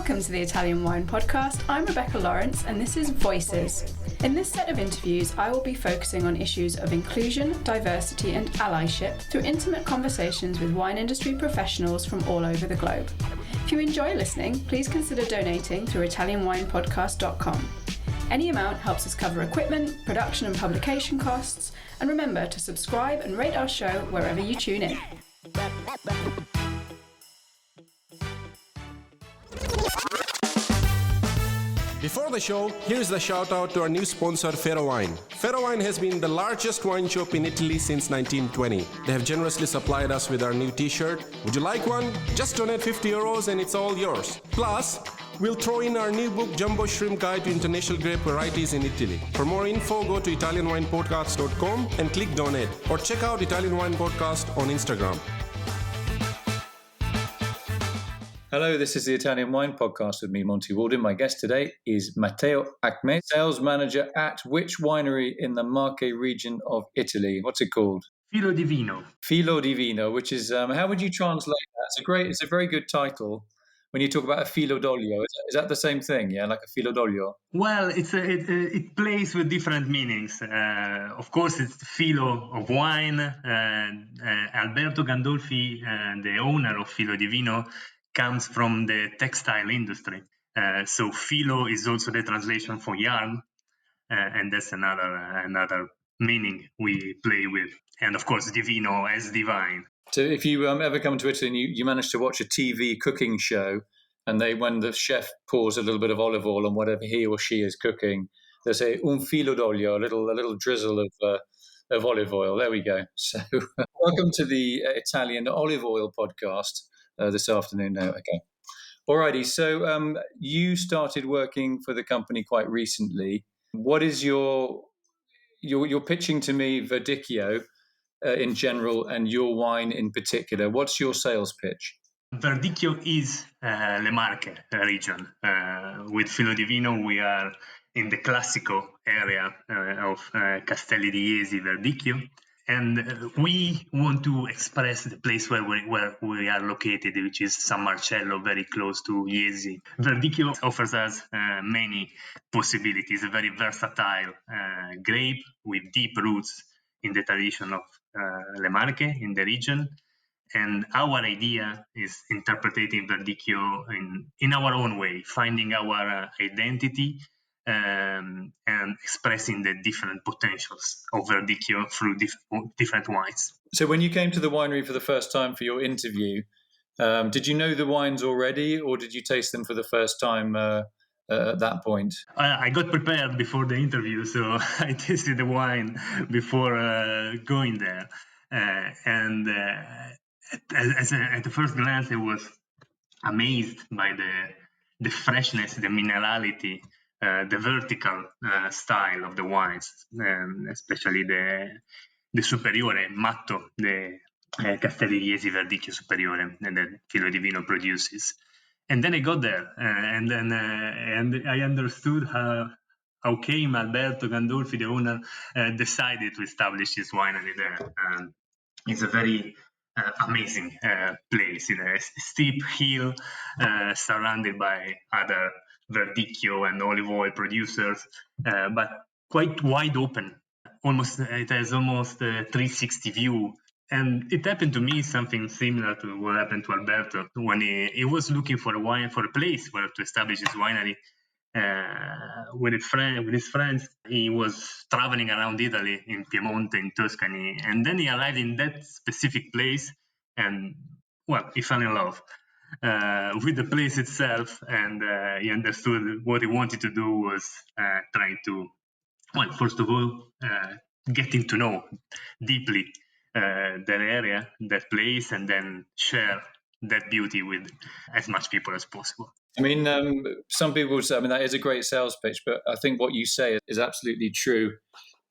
Welcome to the Italian Wine Podcast. I'm Rebecca Lawrence and this is Voices. In this set of interviews, I will be focusing on issues of inclusion, diversity and allyship through intimate conversations with wine industry professionals from all over the globe. If you enjoy listening, please consider donating through ItalianWinePodcast.com. Any amount helps us cover equipment, production and publication costs, and remember to subscribe and rate our show wherever you tune in. Before the show, here's the shout out to our new sponsor, Ferro Wine. Ferro Wine has been the largest wine shop in Italy since 1920. They have generously supplied us with our new t-shirt. Would you like one? Just donate €50 and it's all yours. Plus, we'll throw in our new book, Jumbo Shrimp Guide to International Grape Varieties in Italy. For more info, go to ItalianWinePodcast.com and click donate, or check out Italian Wine Podcast on Instagram. Hello, this is the Italian Wine Podcast with me, Monty Waldin. My guest today is Matteo Acme, sales manager at which winery in the Marche region of Italy? What's it called? Filodivino. Filodivino, which is, how would you translate that? It's a very good title. When you talk about a filo d'olio, is that the same thing? Yeah, like a filo d'olio? Well, it plays with different meanings. Of course, it's the filo of wine. Alberto Gandolfi, the owner of Filodivino, comes from the textile industry. So filo is also the translation for yarn, and that's another meaning we play with. And of course, divino as divine. So if you ever come to Italy and you manage to watch a TV cooking show, and when the chef pours a little bit of olive oil on whatever he or she is cooking, they say un filo d'olio, a little drizzle of olive oil. There we go. So welcome to the Italian olive oil podcast this afternoon. No, okay. Alrighty. So you started working for the company quite recently. What is you're pitching to me Verdicchio in general and your wine in particular? What's your sales pitch? Verdicchio is Le Marche region. With Filodivino, we are in the Classico area of Castelli di Jesi, Verdicchio. And we want to express the place where we are located, which is San Marcello, very close to Jesi. Verdicchio offers us many possibilities, a very versatile grape with deep roots in the tradition of Le Marche in the region. And our idea is interpreting Verdicchio in our own way, finding our identity and expressing the different potentials of Verdicchio through different wines. So when you came to the winery for the first time for your interview, did you know the wines already, or did you taste them for the first time at that point? I got prepared before the interview, so I tasted the wine before going there. At the first glance, I was amazed by the freshness, the minerality, the vertical style of the wines, especially the Superiore, Matto, the Castelli di Jesi Verdicchio Superiore that Filodivino produces. And then I got there, and I understood how came Alberto Gandolfi, the owner, decided to establish his winery there. It's a very amazing place in a steep hill surrounded by other Verdicchio and olive oil producers, but quite wide open. It has almost a 360 view. And it happened to me something similar to what happened to Alberto when he was looking for a place where to establish his winery. With his friends, he was traveling around Italy, in Piemonte, in Tuscany, and then he arrived in that specific place, and he fell in love with the place itself, and he understood what he wanted to do was trying to, first of all, getting to know deeply that area, that place, and then share that beauty with as much people as possible. I mean, some people would say, that is a great sales pitch, but I think what you say is absolutely true.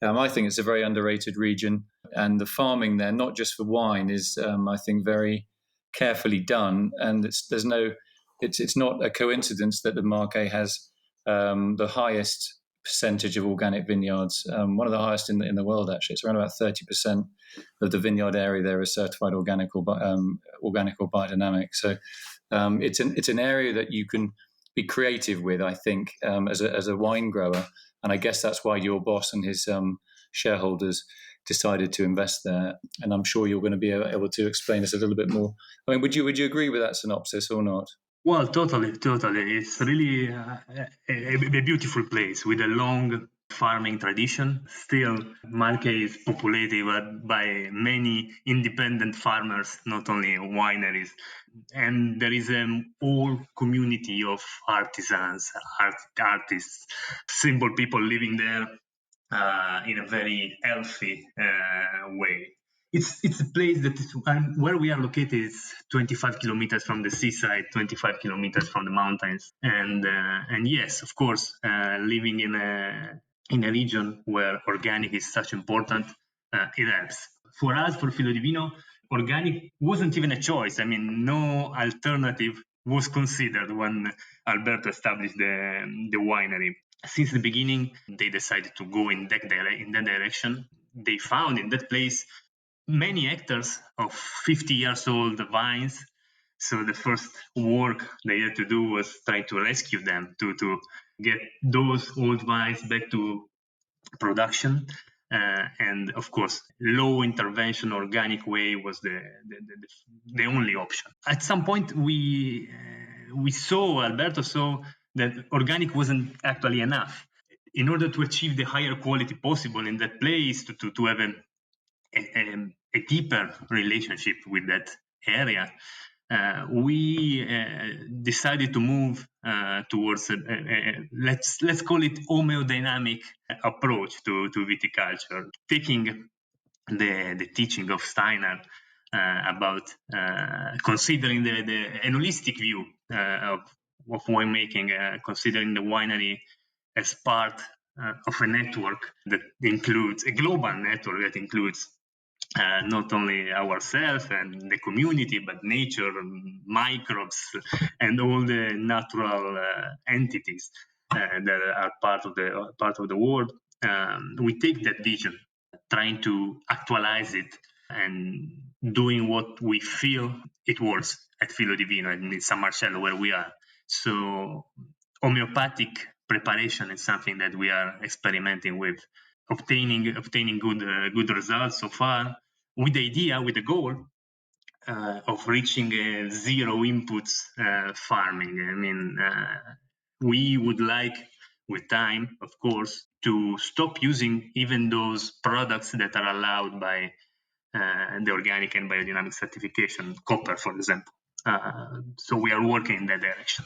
I think it's a very underrated region, and the farming there, not just for wine, is, I think, very carefully done. And it's not a coincidence that the Marche has the highest percentage of organic vineyards, one of the highest in the world, actually. It's around about 30% of the vineyard area there is certified organic or biodynamic. So it's an area that you can be creative with, I think, as a wine grower. And I guess that's why your boss and his shareholders decided to invest there. And I'm sure you're going to be able to explain this a little bit more. I mean, would you agree with that synopsis or not? Well, totally. It's really a beautiful place with a long farming tradition. Still, Marche is populated by many independent farmers, not only wineries. And there is an whole community of artisans, artists, simple people living there in a very healthy way. It's a place that is, where we are located is 25 kilometers from the seaside, 25 kilometers from the mountains, and yes, of course, living in a region where organic is such important, it helps. For us, for Filodivino, organic wasn't even a choice. I mean, no alternative was considered when Alberto established the winery. Since the beginning, they decided to go in that direction. They found in that place many hectares of 50 years old vines. So the first work they had to do was try to rescue them, to get those old vines back to production. And of course, low intervention organic way was the only option. At some point, Alberto saw that organic wasn't actually enough. In order to achieve the higher quality possible in that place, to have a deeper relationship with that area, we decided to move towards let's call it homeodynamic approach to viticulture, taking the teaching of Steiner about considering the an holistic view of winemaking, considering the winery as part of a network that includes a global network that includes not only ourselves and the community, but nature, microbes, and all the natural entities that are part of the world. We take that vision, trying to actualize it, and doing what we feel it works at Filodivino and in San Marcello, where we are. So, homeopathic preparation is something that we are experimenting with, obtaining good results so far, with the goal of reaching zero inputs farming. I mean, we would like, with time, of course, to stop using even those products that are allowed by the organic and biodynamic certification, copper, for example. So we are working in that direction.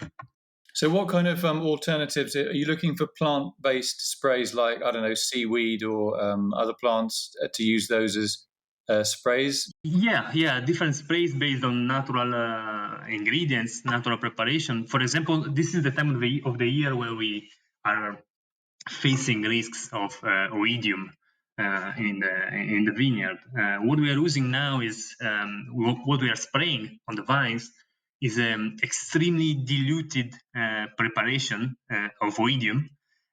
So what kind of alternatives are you looking for? Plant-based sprays like, I don't know, seaweed or other plants to use those as sprays? Yeah, different sprays based on natural ingredients, natural preparation. For example, this is the time of the year where we are facing risks of oidium in the vineyard. What we are using now is what we are spraying on the vines is an extremely diluted preparation of oidium,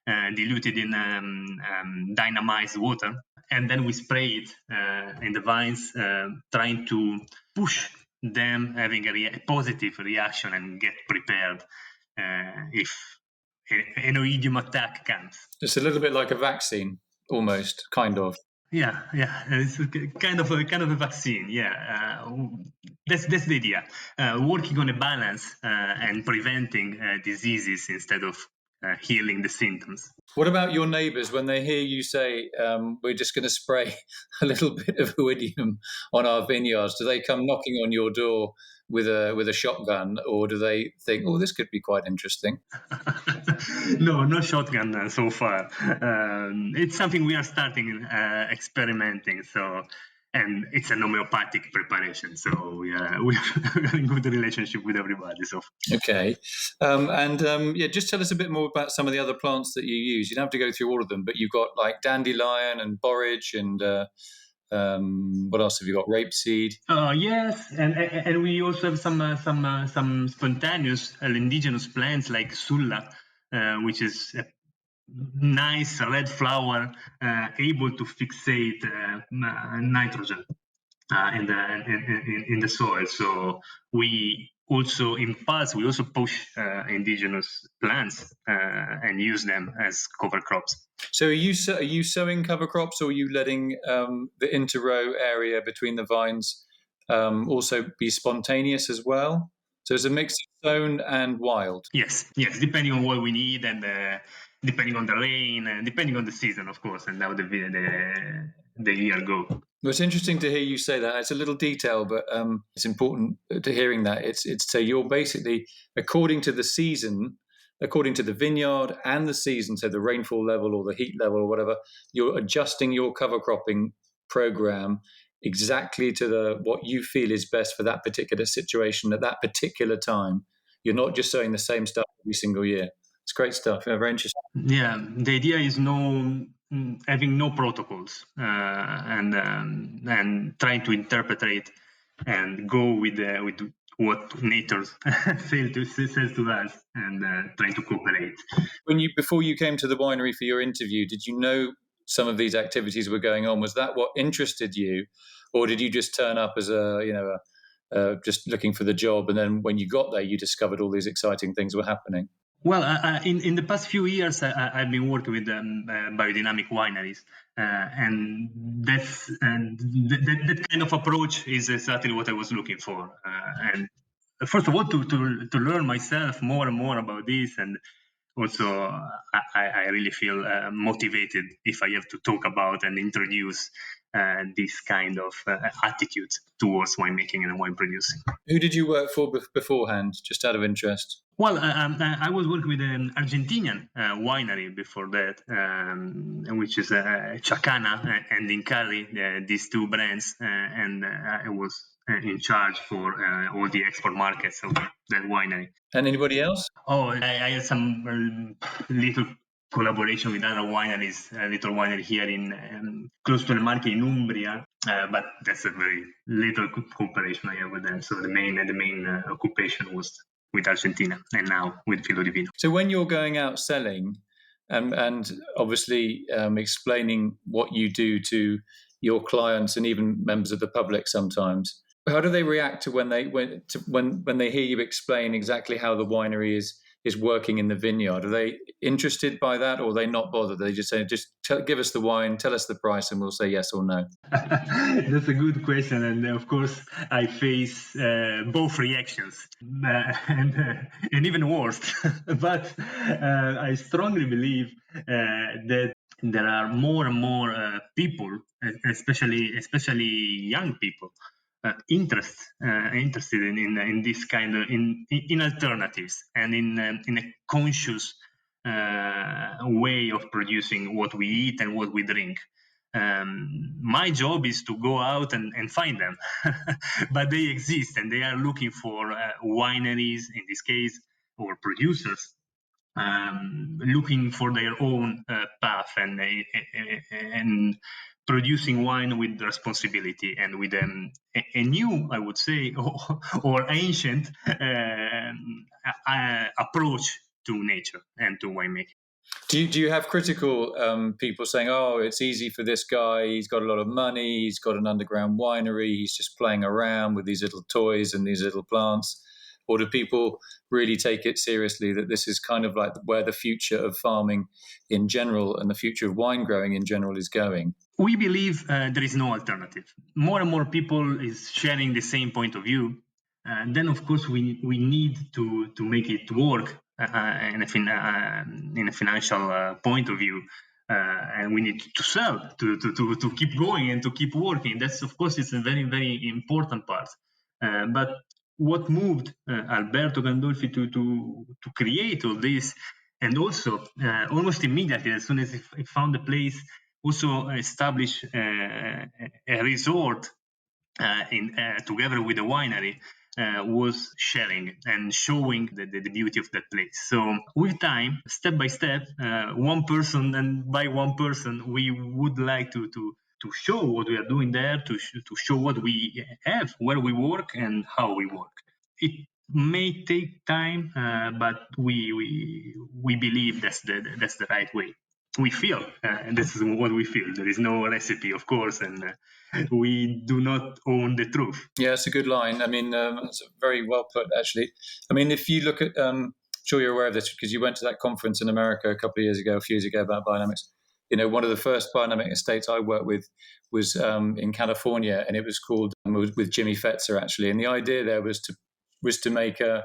diluted in dynamized water, and then we spray it in the vines, trying to push them having a positive reaction and get prepared if an oidium attack comes. It's a little bit like a vaccine, almost, kind of. Yeah, it's kind of a vaccine. Yeah, that's the idea. Working on a balance and preventing diseases instead of healing the symptoms. What about your neighbours when they hear you say, we're just going to spray a little bit of oidium on our vineyards? Do they come knocking on your door with a shotgun, or do they think, oh, this could be quite interesting? No shotgun so far. It's something we are starting experimenting. So, and it's an homeopathic preparation. So we are in good relationship with everybody. So okay, just tell us a bit more about some of the other plants that you use. You don't have to go through all of them, but you've got like dandelion and borage and. What else have you got? Rapeseed. Yes, and we also have some spontaneous indigenous plants like sulla, which is a nice red flower able to fixate nitrogen in the soil. So we also in past, we also push indigenous plants and use them as cover crops. So are you sowing cover crops, or are you letting the interrow area between the vines also be spontaneous as well? So it's a mix of sown and wild. Yes, depending on what we need and depending on the rain and depending on the season, of course, and how the year go. Well, it's interesting to hear you say that. It's a little detail, but it's important to hearing that. It's so you're basically, according to the season, according to the vineyard and the season, so the rainfall level or the heat level or whatever, you're adjusting your cover cropping program exactly to what you feel is best for that particular situation at that particular time. You're not just sowing the same stuff every single year. It's great stuff. Yeah, very interesting. Yeah, the idea is having no protocols and trying to interpret it and go with what nature says to us and trying to cooperate. Before you came to the winery for your interview, did you know some of these activities were going on? Was that what interested you, or did you just turn up as just looking for the job, and then when you got there, you discovered all these exciting things were happening? Well, in the past few years, I've been working with biodynamic wineries, and that kind of approach is exactly what I was looking for. And first of all, to learn myself more and more about this, and also I really feel motivated if I have to talk about and introduce this kind of attitude towards winemaking and wine producing. Who did you work for beforehand, just out of interest? Well, I was working with an Argentinian winery before that, which is Chacana and Incari, these two brands, and I was in charge for all the export markets of that winery. And anybody else? Oh, I had some little collaboration with other wineries, a little winery here in close to the Marche in Umbria, but that's a very little cooperation I have with them. So the main occupation was with Argentina and now with Filodivino. So when you're going out selling and obviously explaining what you do to your clients and even members of the public sometimes, how do they react to when they hear you explain exactly how the winery is working in the vineyard? Are they interested by that, or are they not bothered? They just say, give us the wine, tell us the price, and we'll say yes or no. That's a good question, and of course I face both reactions, and even worse. But I strongly believe that there are more and more people, especially young people, interested in this kind of in alternatives and in a conscious way of producing what we eat and what we drink. My job is to go out and find them, but they exist and they are looking for wineries in this case or producers looking for their own path and producing wine with responsibility and with a new, I would say, or ancient approach to nature and to winemaking. Do you have critical people saying, oh, it's easy for this guy, he's got a lot of money, he's got an underground winery, he's just playing around with these little toys and these little plants? Or do people really take it seriously that this is kind of like where the future of farming in general and the future of wine growing in general is going? We believe there is no alternative. More and more people is sharing the same point of view. Then, of course, we need to make it work in a financial point of view. And we need to sell, to keep going and to keep working. That's, of course, it's a very, very important part. But what moved Alberto Gandolfi to create all this, and also almost immediately, as soon as he found the place, also establish a resort together with the winery, was sharing and showing the beauty of that place. So with time, step by step, one person and by one person, we would like to show what we are doing there, to show what we have, where we work and how we work. It may take time, but we believe that's the right way. We feel, and this is what we feel. There is no recipe, of course, and we do not own the truth. Yeah, it's a good line. I mean, it's very well put, actually. I mean, if you look at, sure you're aware of this because you went to that conference in America a few years ago about biodynamics. You know, one of the first biodynamic estates I worked with was in California, and it was called with Jimmy Fetzer, actually. And the idea there was to make a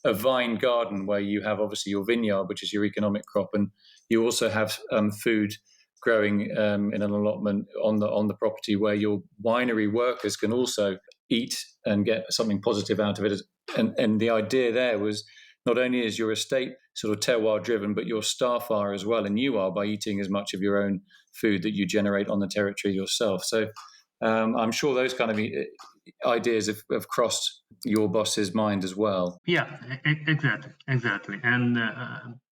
vine garden where you have obviously your vineyard, which is your economic crop, and you also have food growing in an allotment on the property where your winery workers can also eat and get something positive out of it. And the idea there was not only is your estate sort of terroir driven, but your staff are as well, and you are by eating as much of your own food that you generate on the territory yourself. So I'm sure those kind of ideas have crossed your boss's mind as well. Yeah, exactly. And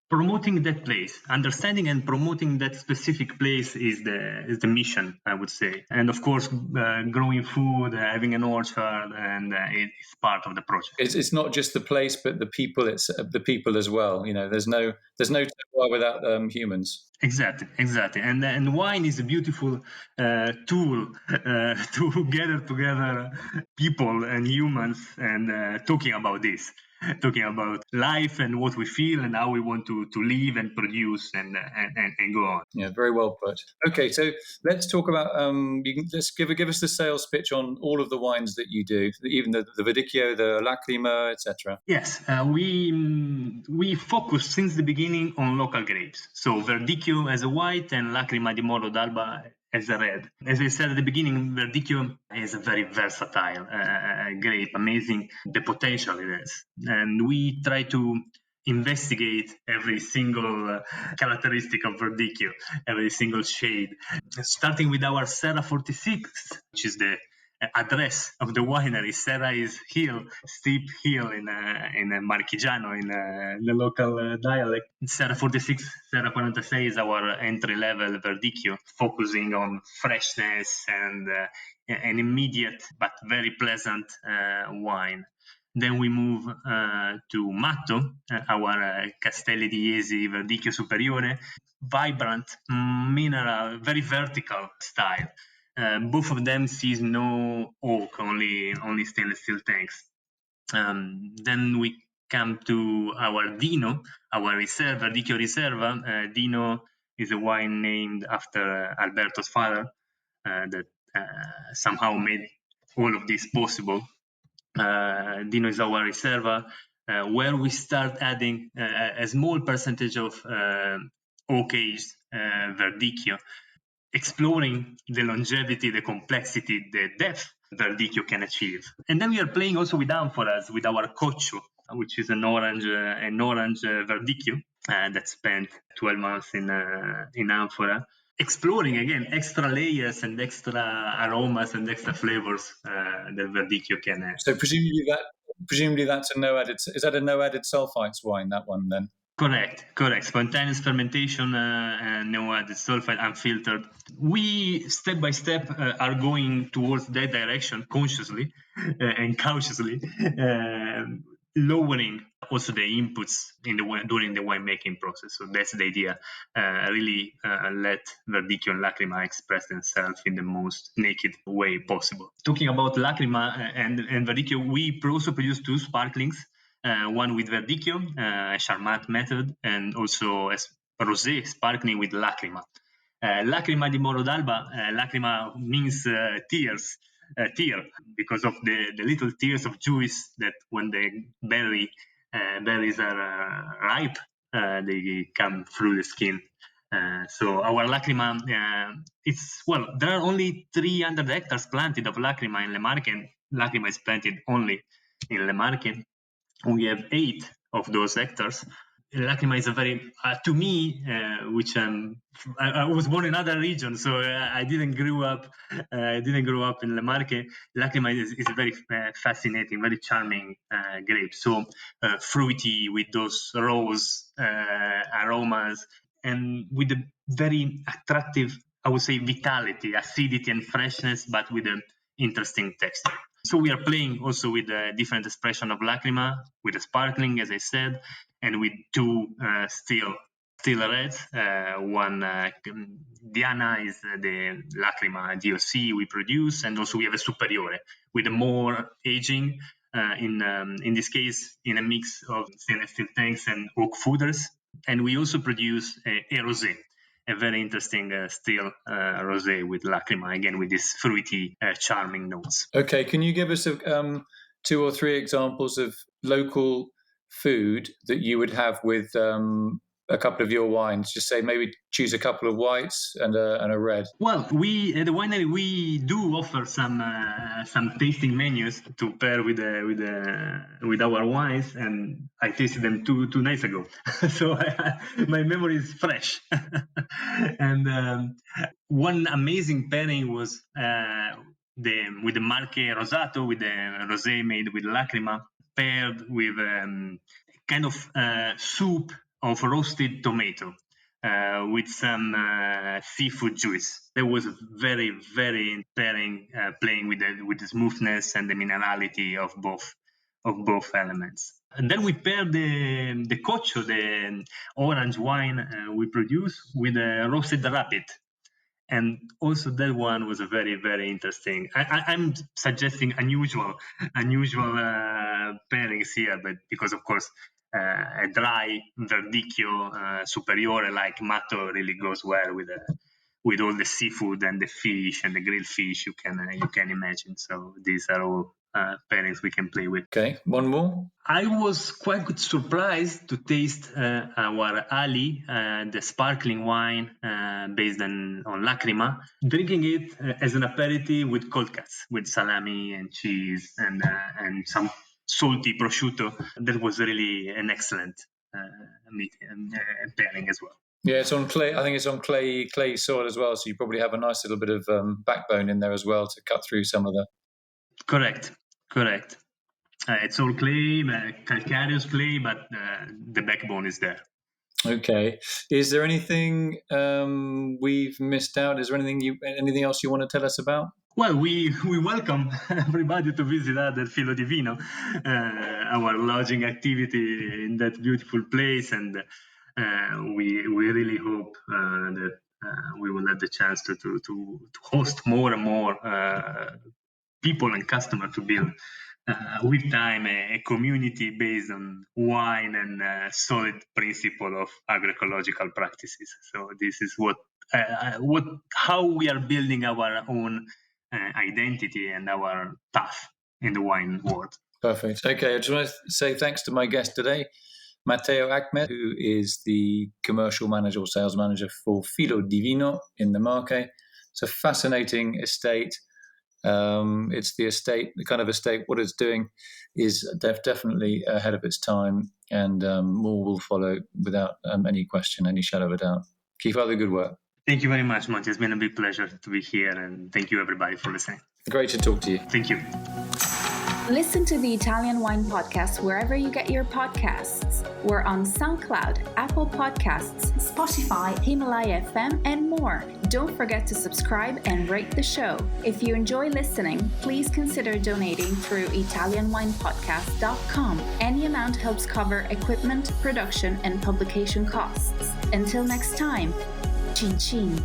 promoting that place, understanding and promoting that specific place is the mission, I would say. And of course, growing food, having an orchard, and it's part of the project. It's not just the place, but the people. It's the people as well. You know, there's no terroir without humans. Exactly. And wine is a beautiful tool to gather together people and humans and talking about this. Talking about life and what we feel and how we want to live and produce and go on. Yeah, very well put. Okay, so let's talk about. Let's give us the sales pitch on all of the wines that you do, even the Verdicchio, the Lacrima, etc. Yes, we focus since the beginning on local grapes. So Verdicchio as a white and Lacrima di Morro d'Alba as a red. As I said at the beginning, Verdicchio is a very versatile grape, amazing the potential it has. And we try to investigate every single characteristic of Verdicchio, every single shade. Starting with our Serra 46, which is the address of the winery. Serra is steep hill in Marchigiano, in the local dialect. Serra 46, Serra 46 is our entry-level Verdicchio, focusing on freshness and an immediate but very pleasant wine. Then we move to Matto, our Castelli di Jesi Verdicchio Superiore, vibrant, mineral, very vertical style. Both of them sees no oak, only stainless steel tanks. Then we come to our Dino, our Riserva, Verdicchio Riserva. Dino is a wine named after Alberto's father that somehow made all of this possible. Dino is our Riserva, where we start adding a small percentage of oak-aged Verdicchio, exploring the longevity, the complexity, the depth Verdicchio can achieve. And then we are playing also with amphoras, with our Coccio, which is an orange Verdicchio that spent 12 months in amphora, exploring again extra layers and extra aromas and extra flavors that Verdicchio can have. So presumably that's a no added. Is that a no added sulfites wine? That one then. Correct. Spontaneous fermentation, no added sulfite, unfiltered. We, step by step, are going towards that direction consciously and cautiously, lowering also the inputs during the winemaking process. So that's the idea. Really let Verdicchio and Lacrima express themselves in the most naked way possible. Talking about Lacrima and Verdicchio, we also produce two sparklings. One with Verdicchio, a Charmat method, and also a rosé sparkling with Lacrima. Lacrima di Morro d'Alba, Lacrima means tears, tear, because of the little tears of juice that when the berries are ripe, they come through the skin. So our Lacrima, there are only 300 hectares planted of Lacrima in Le Marche, and Lacrima is planted only in Le Marche. We have 8 of those hectares. Lacrima is a very, to me, which I was born in another region, so I didn't grow up in Le Marche. Lacrima is a very fascinating, very charming grape. So fruity with those rose aromas, and with a very attractive, I would say, vitality, acidity, and freshness, but with an interesting texture. So we are playing also with a different expression of Lacrima, with a sparkling, as I said, and with two still still reds. One Diana is the Lacrima DOC we produce, and also we have a Superiore with a more aging. In this case, in a mix of stainless steel tanks and oak foeders. And we also produce a rosé, a very interesting still rosé with Lacrima, again with these fruity, charming notes. Okay, can you give us 2 or 3 examples of local food that you would have with a couple of your wines? Just say maybe choose a couple of whites and a red. Well, we at the winery we do offer some tasting menus to pair with our wines, and I tasted them two nights ago, so my memory is fresh. And one amazing pairing was with the Marche Rosato, with the rosé made with Lacrima, paired with kind of soup of roasted tomato with some seafood juice. That was very, very pairing, playing with the smoothness and the minerality of both elements. And then we paired the Coccio, the orange wine we produce, with a roasted rabbit. And also that one was a very, very interesting. I'm suggesting unusual pairings here, but because of course a dry Verdicchio Superiore like Matto really goes well with all the seafood and the fish and the grilled fish you can imagine. So these are all pairings we can play with. Okay, one more. I was quite surprised to taste our Ali, the sparkling wine based on Lacrima, drinking it as an aperitif with cold cuts, with salami and cheese and some salty prosciutto. That was really an excellent pairing as well. Yeah, it's on clay. I think it's on clay soil as well. So you probably have a nice little bit of backbone in there as well to cut through some of the. Correct. It's all clay, calcareous clay, but the backbone is there. Okay. Is there anything we've missed out? Is there anything else you want to tell us about? Well, we welcome everybody to visit us at Filodivino, our lodging activity in that beautiful place, and we really hope that we will have the chance to host more and more people and customers to build with time a community based on wine and solid principle of agroecological practices. So this is how we are building our own identity and our path in the wine world. Perfect. Okay, I just want to say thanks to my guest today, Matteo Acmè, who is the commercial manager or sales manager for Filodivino in the Marche. It's a fascinating estate. It's the kind of estate. What it's doing is definitely ahead of its time, and more will follow without any question, any shadow of a doubt. Keep up the good work. Thank you very much, Monty. It's been a big pleasure to be here, and thank you everybody for listening. Great to talk to you. Thank you. Listen to the Italian Wine Podcast wherever you get your podcasts. We're on SoundCloud, Apple Podcasts, Spotify, Himalaya FM, and more. Don't forget to subscribe and rate the show. If you enjoy listening, please consider donating through ItalianWinePodcast.com. Any amount helps cover equipment, production, and publication costs. Until next time, Cin Cin.